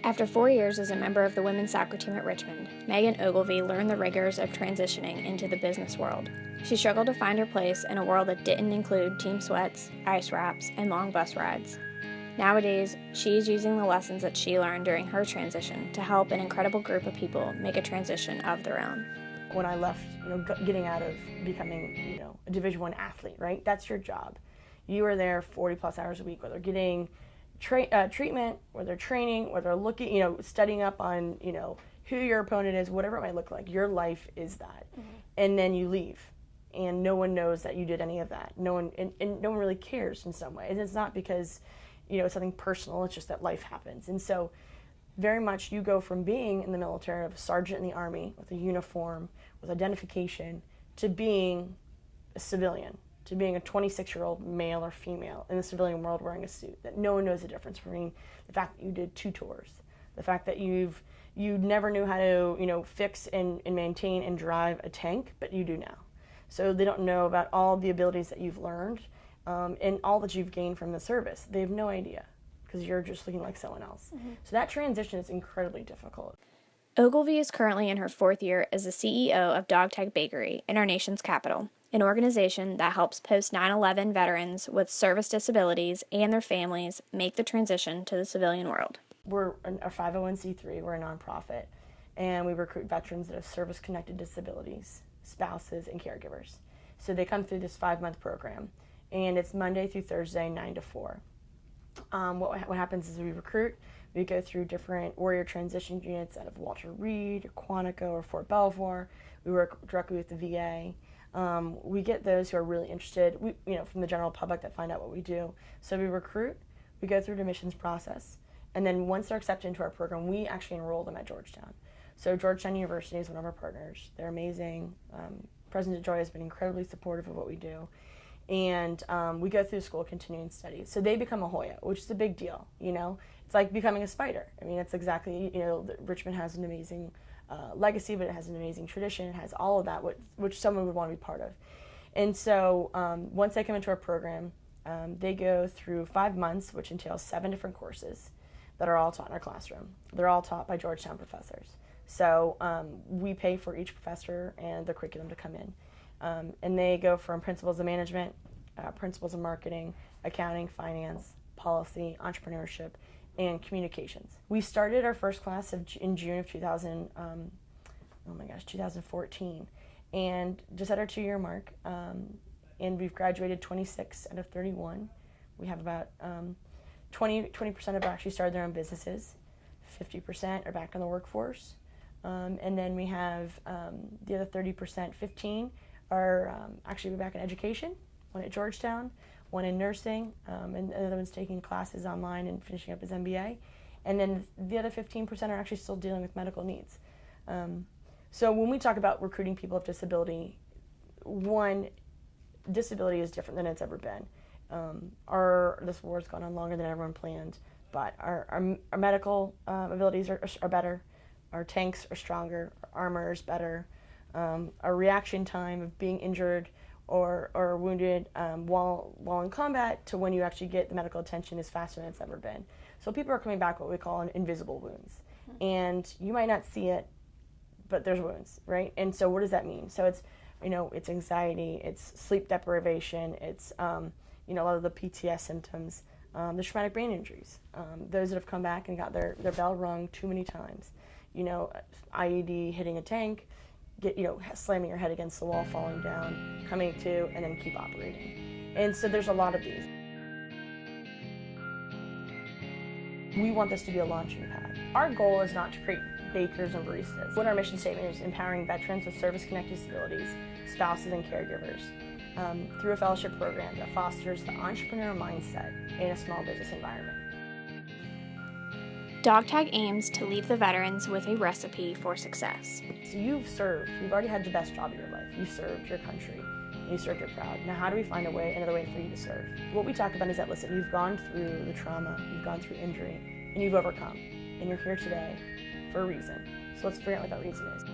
After 4 years as a member of the women's soccer team at Richmond, Meghan Ogilvie learned the rigors of transitioning into the business world. She struggled to find her place in a world that didn't include team sweats, ice wraps, and long bus rides. Nowadays, she is using the lessons that she learned during her transition to help an incredible group of people make a transition of their own. When I left, getting out of becoming, a Division I athlete, right? That's your job. You are there 40 plus hours a week, whether getting treatment, whether they're training, whether they're looking, studying up on, who your opponent is, whatever it might look like. Your life is that. Mm-hmm. And then you leave, and no one knows that you did any of that. No one, and no one really cares in some way. And it's not because, it's something personal. It's just that life happens. And so very much you go from being in the military, of a sergeant in the Army with a uniform, with identification, to being a civilian, to being a 26-year-old male or female in the civilian world wearing a suit, that no one knows the difference between the fact that you did 2 tours, the fact that you never knew how to, fix and maintain and drive a tank, but you do now. So they don't know about all the abilities that you've learned and all that you've gained from the service. They have no idea because you're just looking like someone else. Mm-hmm. So that transition is incredibly difficult. Ogilvie is currently in her 4th year as the CEO of Dogtag Bakery in our nation's capital, an organization that helps post-9/11 veterans with service disabilities and their families make the transition to the civilian world. We're a 501c3, we're a nonprofit, and we recruit veterans that have service-connected disabilities, spouses, and caregivers. So they come through this 5-month program, and it's Monday through Thursday, 9 to 4. What happens is we recruit, we go through different warrior transition units out of Walter Reed, or Quantico, or Fort Belvoir. We work directly with the VA. We get those who are really interested, from the general public that find out what we do. So we recruit, we go through the admissions process, and then once they're accepted into our program, we actually enroll them at Georgetown. So Georgetown University is one of our partners. They're amazing. President Joy has been incredibly supportive of what we do. And we go through school continuing studies. So they become a Hoya, which is a big deal, It's like becoming a Spider. I mean, it's exactly, Richmond has an amazing legacy, but it has an amazing tradition. It has all of that, which someone would want to be part of. And so once they come into our program, they go through 5 months, which entails 7 different courses that are all taught in our classroom. They're all taught by Georgetown professors. So we pay for each professor and their curriculum to come in. And they go from principles of management, principles of marketing, accounting, finance, policy, entrepreneurship, and communications. We started our first class in June of 2014, and just at our 2-year mark, and we've graduated 26 out of 31. We have about 20% have actually started their own businesses, 50% are back in the workforce, and then we have the other 30%, 15 are actually back in education, one at Georgetown, one in nursing, and the other one's taking classes online and finishing up his MBA. And then the other 15% are actually still dealing with medical needs. So when we talk about recruiting people with disability, one, disability is different than it's ever been. This war's gone on longer than everyone planned, but our medical abilities are better, our tanks are stronger, our armor is better, our reaction time of being injured or wounded while in combat to when you actually get the medical attention is faster than it's ever been. So people are coming back what we call invisible wounds. Mm-hmm. And you might not see it, but there's wounds, right? And so what does that mean? So it's, it's anxiety, it's sleep deprivation, it's, a lot of the PTS symptoms, the traumatic brain injuries, those that have come back and got their bell rung too many times, IED hitting a tank, slamming your head against the wall, falling down, coming to, and then keep operating. And so there's a lot of these. We want this to be a launching pad. Our goal is not to create bakers and baristas. What our mission statement is empowering veterans with service-connected disabilities, spouses, and caregivers through a fellowship program that fosters the entrepreneurial mindset in a small business environment. Dogtag aims to leave the veterans with a recipe for success. So you've already had the best job of your life. You've served your country, and you served your proud. Now how do we find another way for you to serve? What we talk about is that, listen, you've gone through the trauma, you've gone through injury, and you've overcome, and you're here today for a reason. So let's figure out what that reason is.